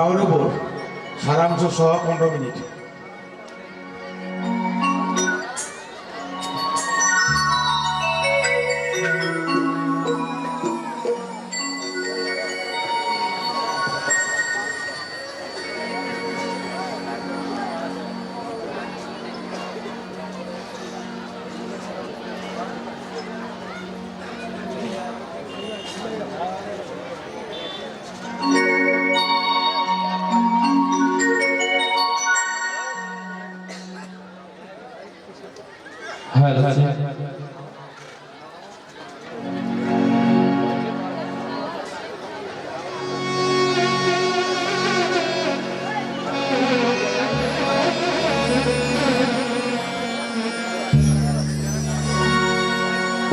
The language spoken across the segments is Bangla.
গাওয়ার উপর সারাংশ সহ 15 মিনিট।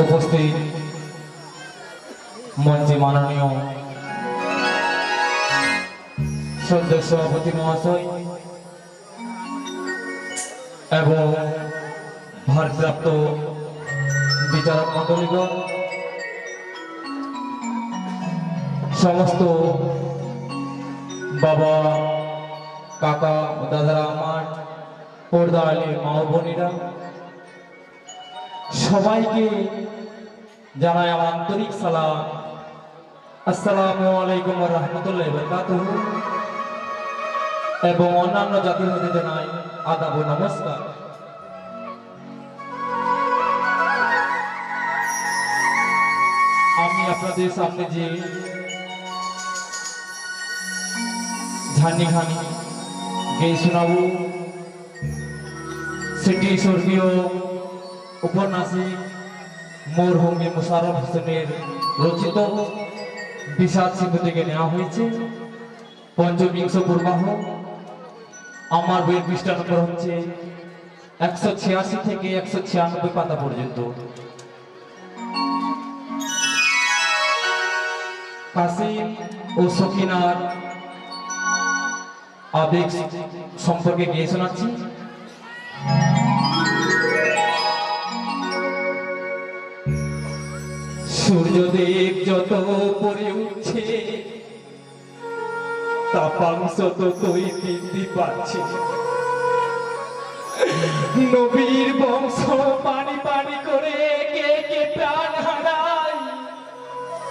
উপস্থিত মঞ্চে মাননীয় শ্রদ্ধেয় সভাপতি মহাশয় এবং ভারপ্রাপ্ত বিচারক মণ্ডলীগণ, সমস্ত বাবা কাকা দাদারা, আমার পর্দা আলী মা বোনেরা, সবাইকে জানাই আমার আন্তরিক সালাম। আসসালামু আলাইকুম ওয়া রাহমাতুল্লাহি ওয়া বারাকাতুহু। এবং অন্যান্য জাতির মধ্যে জানাই আদাব ও নমস্কার। আমি আপনাদের সামনে যে ঝানি খানি গেয়ে শোনাবো সেটি স্বর্গীয় উপন্যাসিক মরহুম মোশাররফ হোসেনের রচিত বিষাদ সিন্ধু থেকে নেওয়া হয়েছে। পঞ্চবিংশ পূর্বাহ। আমার বইয়ের পৃষ্ঠা নম্বর হচ্ছে 186 থেকে 196 পাতা পর্যন্ত। কাসিম ও সকিনার আবেগ সম্পর্কে গিয়ে শোনাচ্ছি। সূর্যদেব যত পরে উঠছে, তাপাংশ ততই বৃদ্ধি পাচ্ছে। নবীর বংশ পানি পানি করে কে কে প্রাণ হারায়,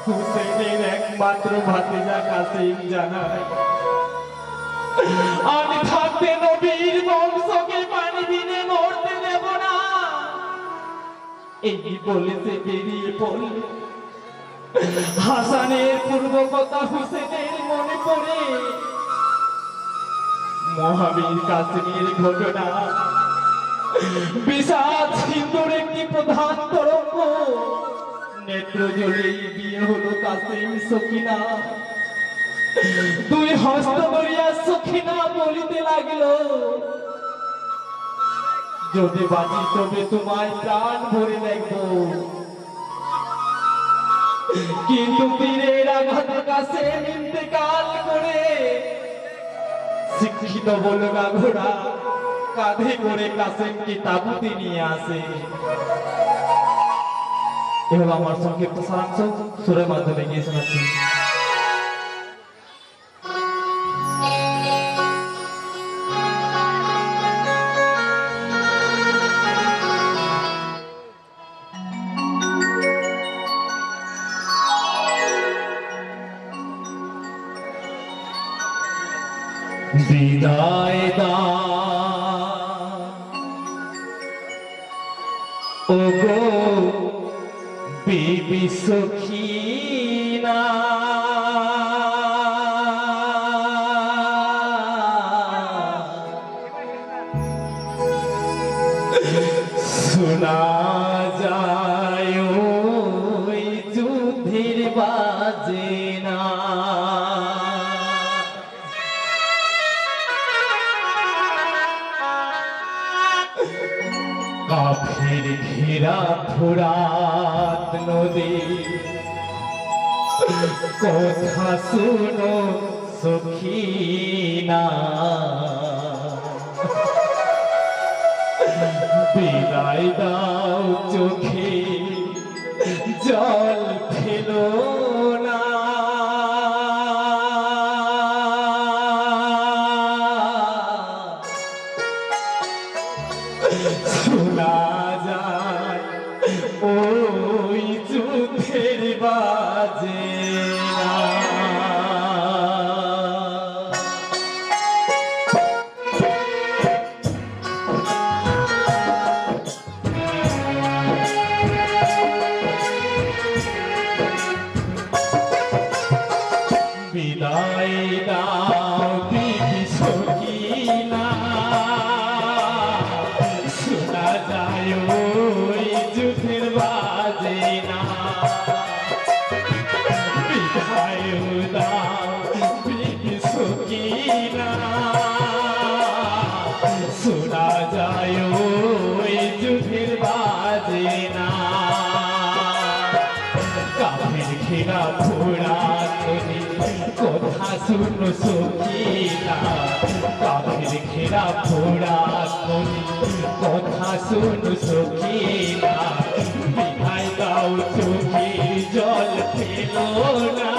হুসেনের একমাত্র ভাতিজা কাসিম জানায়, আমি থাকতে নবীর বংশকে পানি বিনে মরতে দেব না। এই বলে সে বেরিয়ে পড়ল। হাসানের পূর্ব কথা হুসেনের মনে পড়ে। মহাবীর কাসিমের ঘটনা বিষাদ সিন্ধুর একটি প্রধান তরঙ্গ। নেত্র জলেই বিয়ে হলো কাসিম সকিনা। দুই হস্ত ধরিয়া সখিনা বলিতে লাগলো, যদি বাঁচি তবে তোমায় প্রাণ ভরে দেখবো। কিন্তু তীরের আঘাতে কাসিম ইন্তেকাল করে। শিক্ষিত বলগা ঘোড়া কাঁধে করে কাসিমকে তাঁবুতে নিয়ে আসে। এ হলো আমার সংক্ষিপ্ত সারাংশ, সুরের মাধ্যমে গিয়ে শোনাচ্ছি। বিদায় দা ও গো বিবি সখিনা, শোনা যায় ওই যুদ্ধের বাজনা। কাফের ঘেরা ফুরাত নদী, কথা শুনো সখিনা। বিদায় দাও চোখে জল ফেলো না। ওই যুদ্ধের বাজে না। বিদায় দাও বিবি সখিনা, শোনা যায় ওই যুদ্ধের বাজে না। বিদায় দাও বিবি সখিনা, শোনা যায় ওই যুদ্ধের বাজে না। কাফের ঘেরা ঘোড়া তোরে কথা শুনো সখিনা, কাফের ঘেরা ঘোড়া তোরে কথা শুনো সখিনা। বিদায় দাও চোখে জল ফেলো না,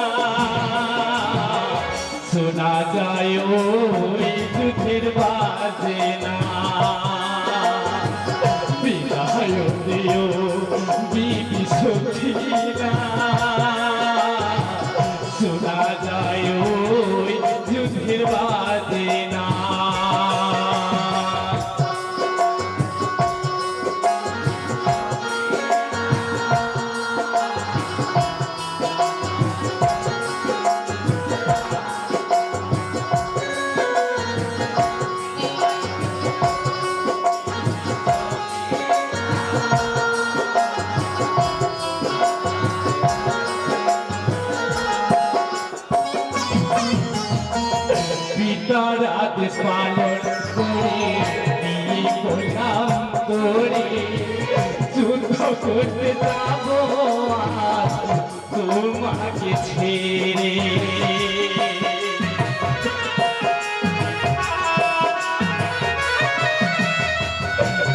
শোনা যায় ওই যুদ্ধের বাজে না। বিদায় দিও বিবি সখিনা, শোনা যায় ওই যুদ্ধের বাজে না। পিতার আদেশ পালন করে বিয়ে করলাম তোরে, যুদ্ধ করতে যাব আজ তোমাকে ছেড়ে।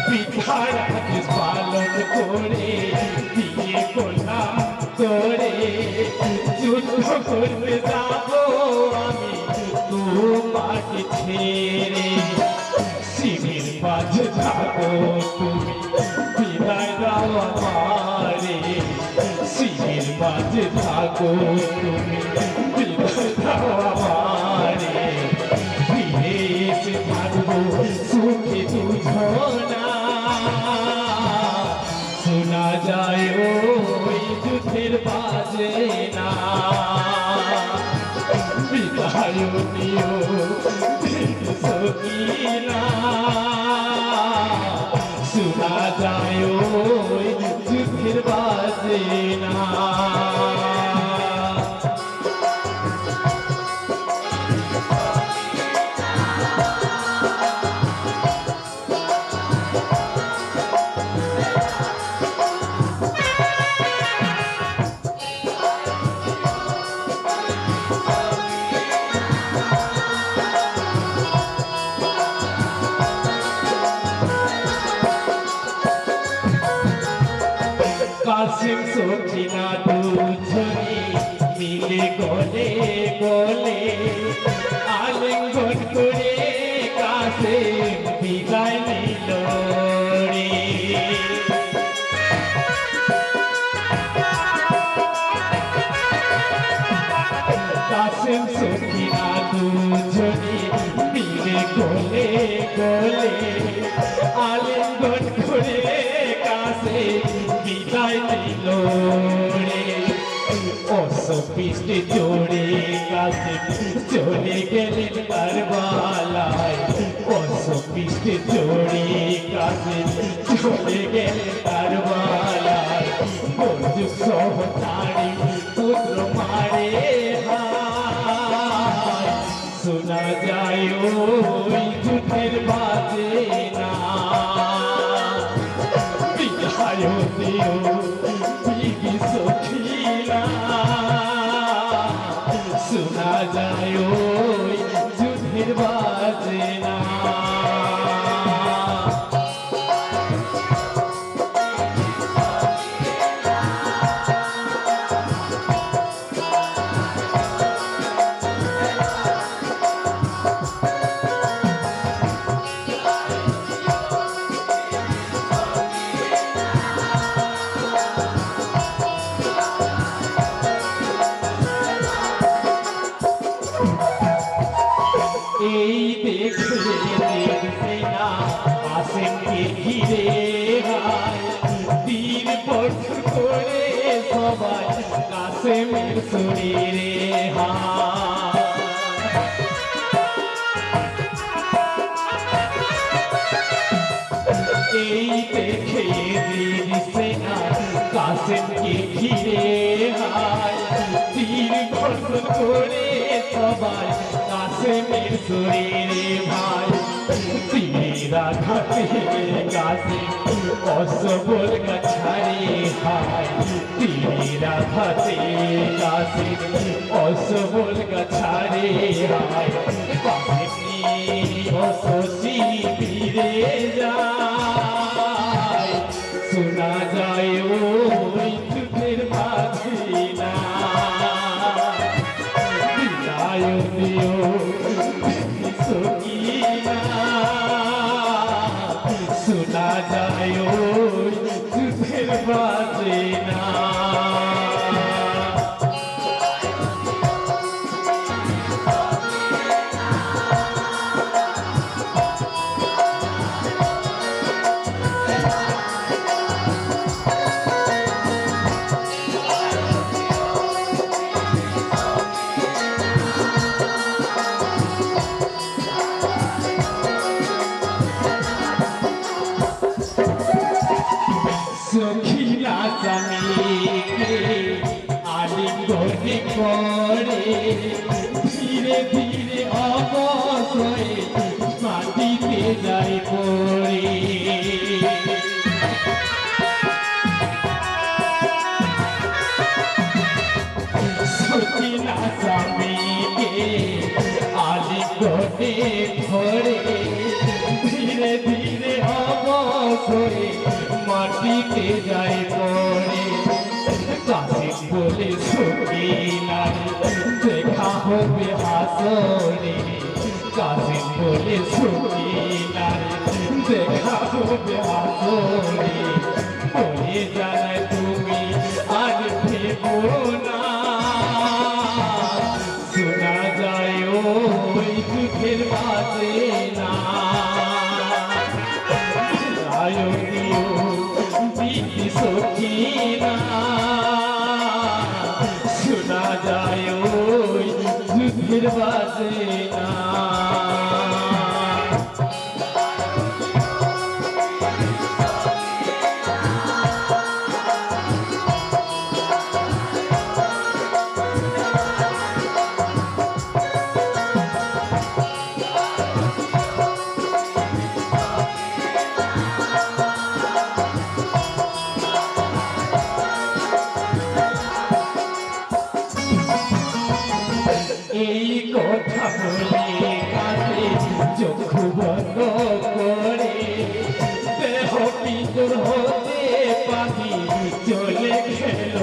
পিতার আদেশ পালন করে বিয়ে করলাম তোরে, যুদ্ধ করতে যাব আমি তোমাকে ছেড়ে। শিবের মাঝে থাকো তুমি, বিদায় দাও আমারে। শিবের মাঝে থাকো তুমি, বিদায় দাও আমারে। ফিরে এসে থাকবো সুখে দুজনা, শোনা যায় ওই যুদ্ধের বাজে না। বিদায় দিও বিবি সখিনা, শোনা যায় ওই যুদ্ধের বাজে না। কাশিম সখিনা দুজনে মিলে গলে গলে আলিঙ্গন করে কাছে বিদায় নিল রে। কাশিম সখিনা দুজনে মিলে গলে গলে আলিঙ্গন করে কাছে বিদায় নিল রে। অসপিষ্টে জোড়ে কাছে চলে গেলেন কারবালায়, অসপিষ্টে জোড়ে কাছে চলে গেলেন কারবালায়। বন্দুক সহ তাড়ি পুত্র মারে হায়, শোনা যায় ওই যুদ্ধের বাজে না। বিদায় দিও বিবি সখিনা, শোনা যায় ওই যুদ্ধের বাজে না। এই দেখে দেখছে না আসেন কে ঘিরে হায় 3 বছর করে সবাই কাশেমের শরীরে হায় এই দেখে দেখছে না কাশেমকে ঘিরে হায় 3 বছর করে সবাই কাশেমের শরীরে ভাই তীরা ঘাটে কাশেম অসবল গাছারে হায় তীরা ঘাটে কাশেম অসবল গাছারে হায় কাশেম অসসি ফিরে যায় শোনা যায় ওই যুদ্ধের বাজিনা শোনা যায় ওই যুদ্ধের বাজিনা সখিলা স্বামীকে আলিঙ্গনে করে ধীরে ধীরে অবশ্যই মাটিতে যায় পড়ে সখিলা স্বামীকে আলিঙ্গনে ধরে ধীরে ধীরে অবশ্যই মাটিতে যায় পড়ে কাশিম বলে সখিলার দেখা হবে হাসরে কাশিম বলে সখিলার দেখা হবে হাসরে বলে জানায় তুমি আর ভেবো না শোনা যায় ওই দুঃখের বাজে না সখিনা শোনা যায় ওই যুদ্ধের বাজনা এই কথা বলে কাছে চক্ষু বন্ধ করে দেহ পিতর হতে পাখি চলে গেল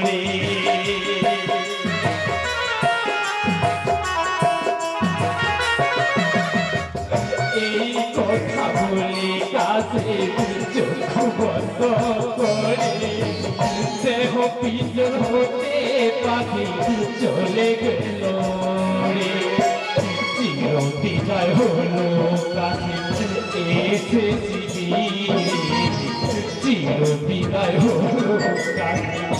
রে এই কথা বলে কাছে চক্ষু বন্ধ করে দেহ পিতর হতে পাখি চলে গেল রে চির বিদায় হলো কাশিম এসেছি চির বিদায় হলো কাশিম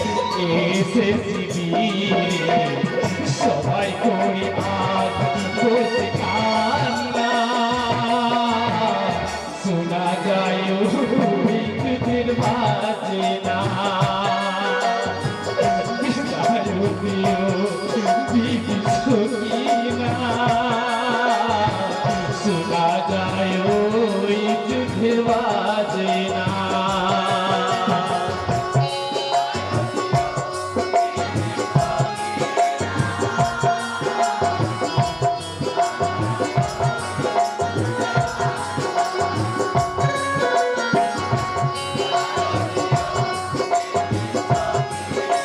এসেছি সবাই করি আজ বসে কান্না শোনা যায় ওই যুদ্ধের বাজনা শোনা যায় ওই যুদ্ধের বাজনা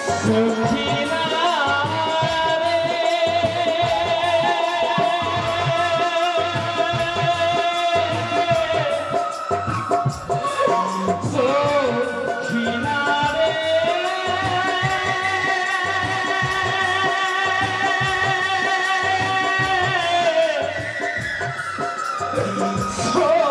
সখিলা ও